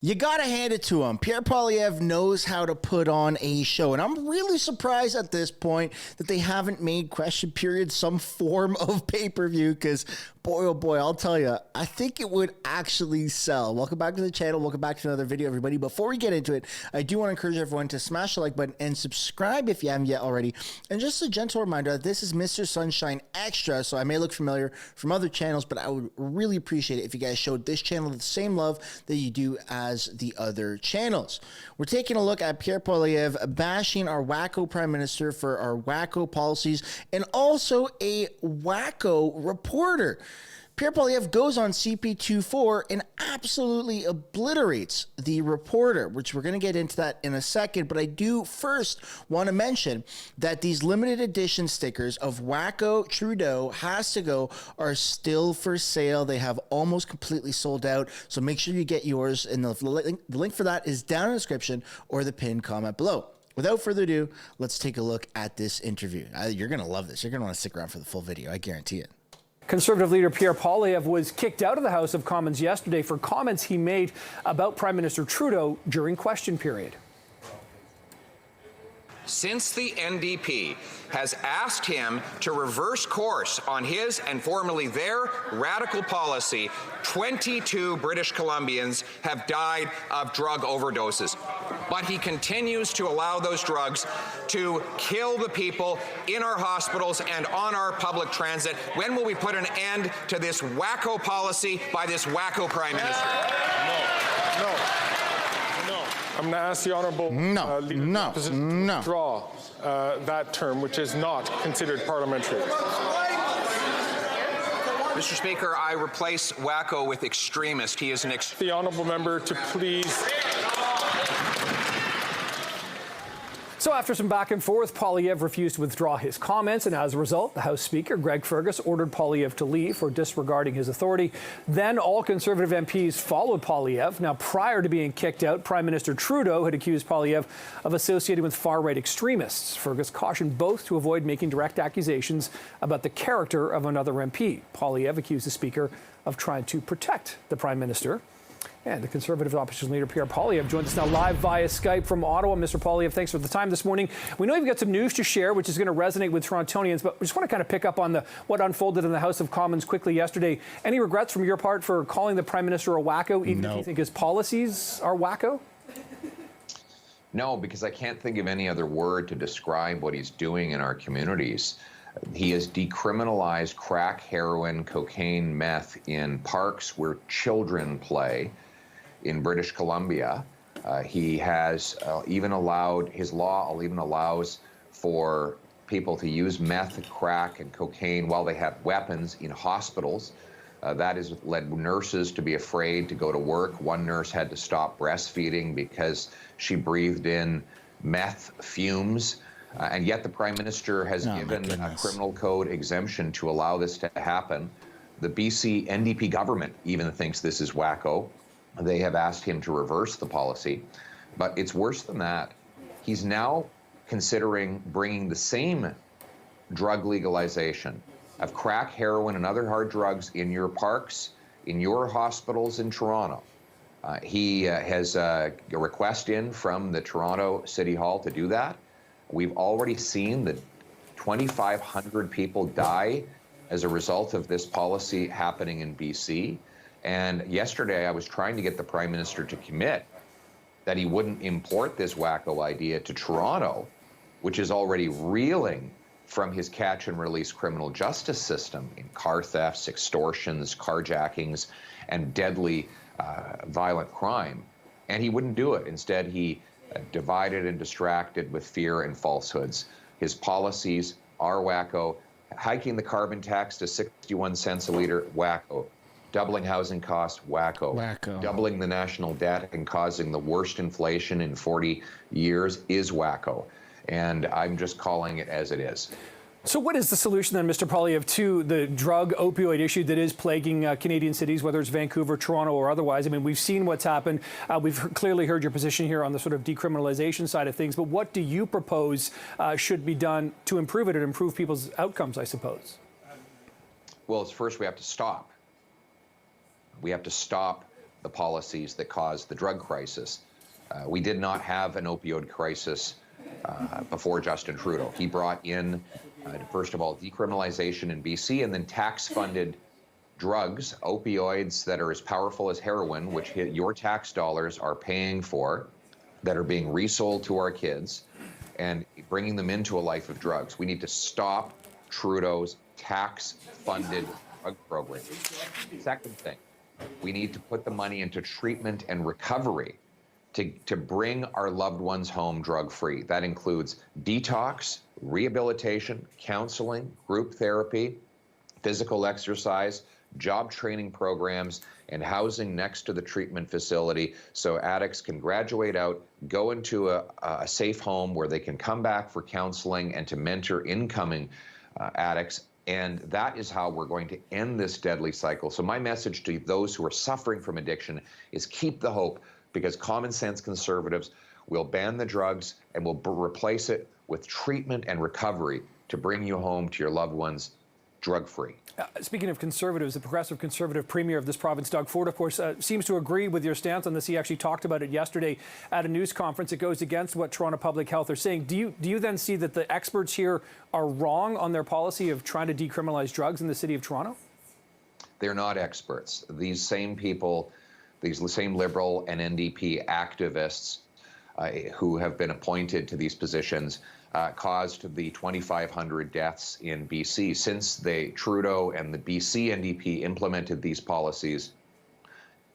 You gotta hand it to him. Pierre Poilievre knows how to put on a show, and I'm really surprised at this point that they haven't made Question Period some form of pay-per-view, because boy, oh boy, I'll tell you, I think it would actually sell. Welcome back to the channel. Welcome back to another video, everybody. Before we get into it, I do want to encourage everyone to smash the like button and subscribe if you haven't yet already. And just a gentle reminder that this is Mr. Sunshine Extra, so I may look familiar from other channels, but I would really appreciate it if you guys showed this channel the same love that you do as the other channels. We're taking a look at Pierre Poilievre bashing our wacko prime minister for our wacko policies and also a wacko reporter. Pierre Poilievre goes on CP24 and absolutely obliterates the reporter, which we're going to get into that in a second. But I do first want to mention that these limited edition stickers of Wacko Trudeau Has to Go are still for sale. They have almost completely sold out. So make sure you get yours. And the link for that is down in the description or the pinned comment below. Without further ado, let's take a look at this interview. You're going to love this. You're going to want to stick around for the full video. I guarantee it. Conservative leader Pierre Poilievre was kicked out of the House of Commons yesterday for comments he made about Prime Minister Trudeau during question period. Since the NDP has asked him to reverse course on his and formerly their radical policy, 22 British Columbians have died of drug overdoses. But he continues to allow those drugs to kill the people in our hospitals and on our public transit. When will we put an end to this wacko policy by this wacko Prime Minister? No. I'm going to ask the Honourable Leader to withdraw that term, which is not considered parliamentary. Mr. Speaker, I replace wacko with extremist. He is an The Honourable Member to please. So after some back and forth, Poilievre refused to withdraw his comments, and as a result, the House Speaker, Greg Fergus, ordered Poilievre to leave for disregarding his authority. Then all Conservative MPs followed Poilievre. Now, prior to being kicked out, Prime Minister Trudeau had accused Poilievre of associating with far-right extremists. Fergus cautioned both to avoid making direct accusations about the character of another MP. Poilievre accused the Speaker of trying to protect the Prime Minister. And the Conservative opposition leader, Pierre Poilievre, joins us now live via Skype from Ottawa. Mr. Poilievre, thanks for the time this morning. We know you've got some news to share, which is going to resonate with Torontonians, but we just want to kind of pick up on what unfolded in the House of Commons quickly yesterday. Any regrets from your part for calling the Prime Minister a wacko, even if you think his policies are wacko? No, because I can't think of any other word to describe what he's doing in our communities. He has decriminalized crack, heroin, cocaine, meth in parks where children play in British Columbia. He has even allowed, his law even allows for people to use meth, crack, and cocaine while they have weapons in hospitals. That has led nurses to be afraid to go to work. One nurse had to stop breastfeeding because she breathed in meth fumes. And yet the Prime Minister has given a criminal code exemption to allow this to happen. The BC NDP government even thinks this is wacko. They have asked him to reverse the policy. But it's worse than that. He's now considering bringing the same drug legalization of crack, heroin, and other hard drugs in your parks, in your hospitals in Toronto. He has a request in from the Toronto City Hall to do that. We've already seen that 2,500 people die as a result of this policy happening in BC. And yesterday I was trying to get the Prime Minister to commit that he wouldn't import this wacko idea to Toronto, which is already reeling from his catch and release criminal justice system in car thefts, extortions, carjackings, and deadly violent crime. And he wouldn't do it. Instead, he divided and distracted with fear and falsehoods. His policies are wacko. Hiking the carbon tax to 61 cents a litre, wacko. Doubling housing costs, wacko. Doubling the national debt and causing the worst inflation in 40 years is wacko. And I'm just calling it as it is. So what is the solution then, Mr. Poilievre, to the drug opioid issue that is plaguing Canadian cities, whether it's Vancouver, Toronto, or otherwise? I mean, we've seen what's happened. We've clearly heard your position here on the sort of decriminalization side of things. But what do you propose should be done to improve it and improve people's outcomes, I suppose? Well, first we have to stop. We have to stop the policies that caused the drug crisis. We did not have an opioid crisis before Justin Trudeau. He brought in, first of all, decriminalization in BC, and then tax-funded drugs, opioids that are as powerful as heroin, which your tax dollars are paying for, that are being resold to our kids, and bringing them into a life of drugs. We need to stop Trudeau's tax-funded drug program. Second thing, we need to put the money into treatment and recovery to bring our loved ones home drug-free. That includes detox, rehabilitation, counseling, group therapy, physical exercise, job training programs, and housing next to the treatment facility so addicts can graduate out, go into a safe home where they can come back for counseling and to mentor incoming addicts. And that is how we're going to end this deadly cycle. So my message to those who are suffering from addiction is keep the hope, because common sense conservatives will ban the drugs and will replace it with treatment and recovery to bring you home to your loved ones drug-free. Speaking of conservatives, the progressive conservative premier of this province, Doug Ford, of course, seems to agree with your stance on this. He actually talked about it yesterday at a news conference. It goes against what Toronto Public Health are saying. Do you then see that the experts here are wrong on their policy of trying to decriminalize drugs in the city of Toronto? They're not experts. These same people, these same Liberal and NDP activists who have been appointed to these positions caused the 2,500 deaths in BC. Since Trudeau and the BC NDP implemented these policies,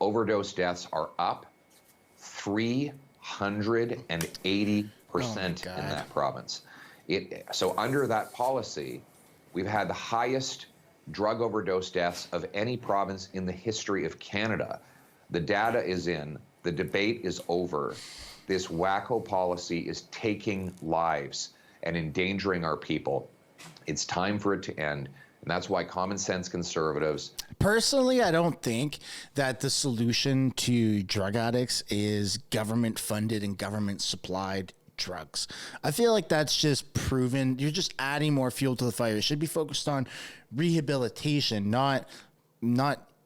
overdose deaths are up 380% in that province. So under that policy, we've had the highest drug overdose deaths of any province in the history of Canada. The data is in, the debate is over. This wacko policy is taking lives and endangering our people. It's time for it to end. And that's why common sense conservatives. Personally, I don't think that the solution to drug addicts is government funded and government supplied drugs. I feel like that's just proven. You're just adding more fuel to the fire. It should be focused on rehabilitation, not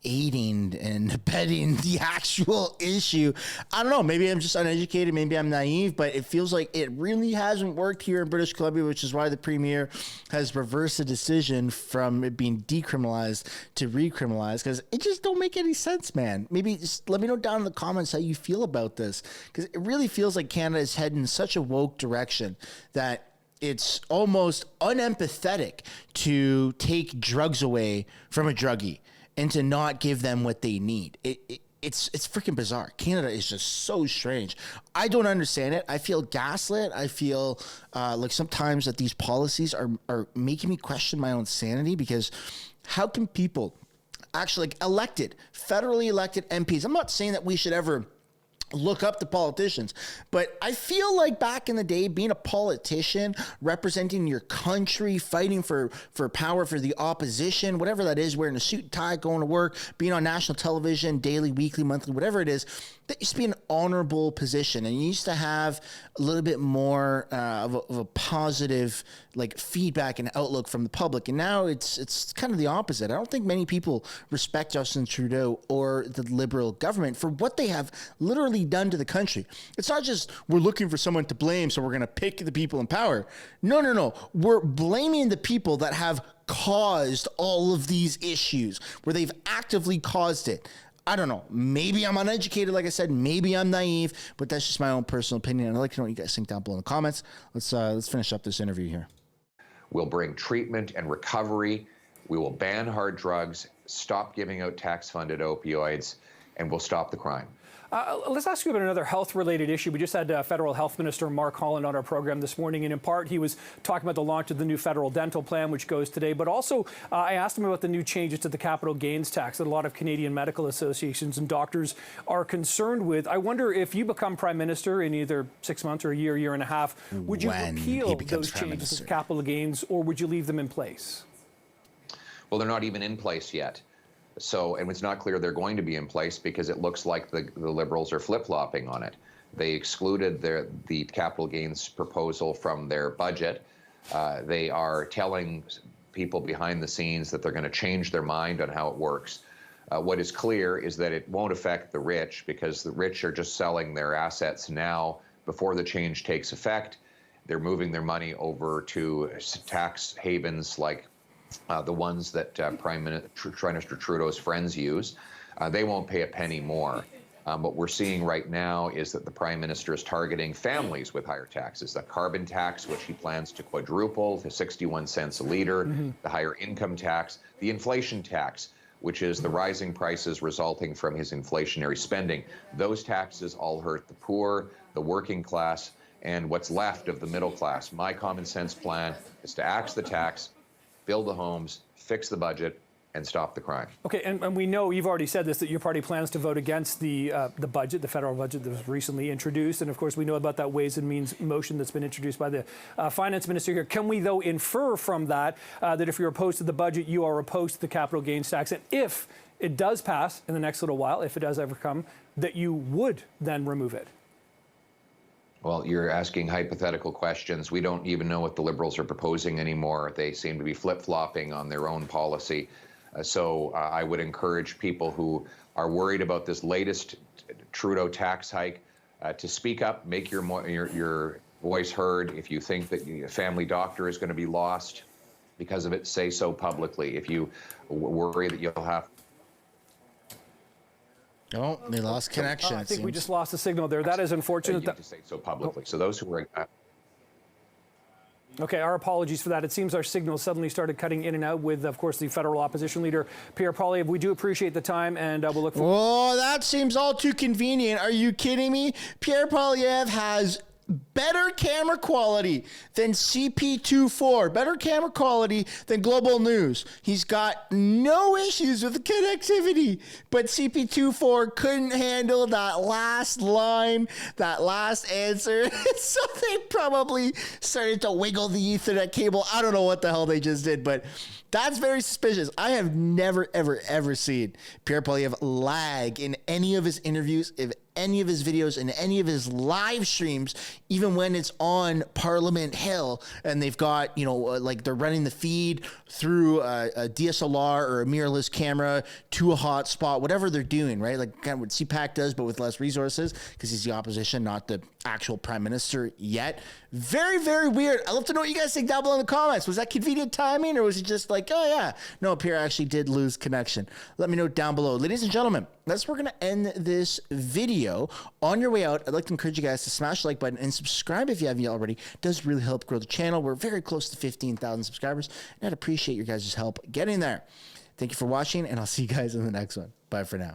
aiding and abetting the actual issue. I don't know. Maybe I'm just uneducated. Maybe I'm naive, but it feels like it really hasn't worked here in British Columbia, which is why the premier has reversed the decision from it being decriminalized to recriminalized, because it just don't make any sense, man. Maybe just let me know down in the comments how you feel about this, because it really feels like Canada is heading in such a woke direction that it's almost unempathetic to take drugs away from a druggie and to not give them what they need. It's freaking bizarre. Canada is just so strange. I don't understand it. I feel gaslit. I feel like sometimes that these policies are making me question my own sanity, because how can people actually, like federally elected MPs, I'm not saying that we should ever look up the politicians, but I feel like back in the day, being a politician, representing your country, fighting for power for the opposition, whatever that is, wearing a suit and tie, going to work, being on national television, daily, weekly, monthly, whatever it is, that used to be an honorable position, and you used to have a little bit more of a positive like feedback and outlook from the public. And now it's kind of the opposite. I don't think many people respect Justin Trudeau or the Liberal government for what they have literally done to the country. It's not just we're looking for someone to blame, so we're going to pick the people in power. No. We're blaming the people that have caused all of these issues, where they've actively caused it. I don't know. Maybe I'm uneducated, like I said. Maybe I'm naive, but that's just my own personal opinion. I'd like to know what you guys think down below in the comments. Let's finish up this interview here. We'll bring treatment and recovery. We will ban hard drugs, stop giving out tax-funded opioids, and we'll stop the crime. Let's ask you about another health-related issue. We just had Federal Health Minister Mark Holland on our program this morning, and in part he was talking about the launch of the new federal dental plan, which goes today. But also I asked him about the new changes to the capital gains tax that a lot of Canadian medical associations and doctors are concerned with. I wonder if you become Prime Minister in either 6 months or a year and a half, would you repeal those changes to capital gains, or would you leave them in place? Well, they're not even in place yet. So, and it's not clear they're going to be in place because it looks like the Liberals are flip-flopping on it. They excluded the capital gains proposal from their budget. They are telling people behind the scenes that they're going to change their mind on how it works. What is clear is that it won't affect the rich because the rich are just selling their assets now before the change takes effect. They're moving their money over to tax havens like the ones that Prime Minister Trudeau's friends use. They won't pay a penny more. What we're seeing right now is that the Prime Minister is targeting families with higher taxes. The carbon tax, which he plans to quadruple to 61 cents a liter, the higher income tax, the inflation tax, which is the rising prices resulting from his inflationary spending. Those taxes all hurt the poor, the working class, and what's left of the middle class. My common sense plan is to axe the tax, build the homes, fix the budget, and stop the crime. Okay, and we know, you've already said this, that your party plans to vote against the budget, the federal budget that was recently introduced. And of course, we know about that Ways and Means motion that's been introduced by the finance minister here. Can we, though, infer from that that if you're opposed to the budget, you are opposed to the capital gains tax? And if it does pass in the next little while, if it does ever come, that you would then remove it? Well, you're asking hypothetical questions. We don't even know what the Liberals are proposing anymore. They seem to be flip-flopping on their own policy. So I would encourage people who are worried about this latest Trudeau tax hike to speak up, make your voice heard. If you think that a family doctor is going to be lost because of it, say so publicly. If you worry that you'll have... Oh, they lost connection. I think we just lost the signal there. That is unfortunate. You need to say so publicly. So those who are... Okay, our apologies for that. It seems our signal suddenly started cutting in and out with, of course, the federal opposition leader, Pierre Poilievre. We do appreciate the time, and we'll look forward. Oh, that seems all too convenient. Are you kidding me? Pierre Poilievre has better camera quality than CP24, better camera quality than Global News. He's got no issues with the connectivity, but CP24 couldn't handle that last line, that last answer. So they probably started to wiggle the Ethernet cable. I don't know what the hell they just did, but that's very suspicious. I have never, ever, ever seen Pierre Poilievre lag in any of his interviews, if any of his videos, in any of his live streams, even when it's on Parliament Hill and they've got, like they're running the feed through a DSLR or a mirrorless camera to a hotspot, whatever they're doing, right? Like kind of what CPAC does, but with less resources because he's the opposition, not the actual prime minister yet. Very, very weird. I'd love to know what you guys think down below in the comments. Was that convenient timing or was it just like, oh yeah, no, Pierre actually did lose connection? Let me know down below. Ladies and gentlemen, that's where we're going to end this video. On your way out, I'd like to encourage you guys to smash the like button and subscribe if you haven't already. It does really help grow the channel. We're very close to 15,000 subscribers, and I'd appreciate your guys' help getting there. Thank you for watching, and I'll see you guys in the next one. Bye for now.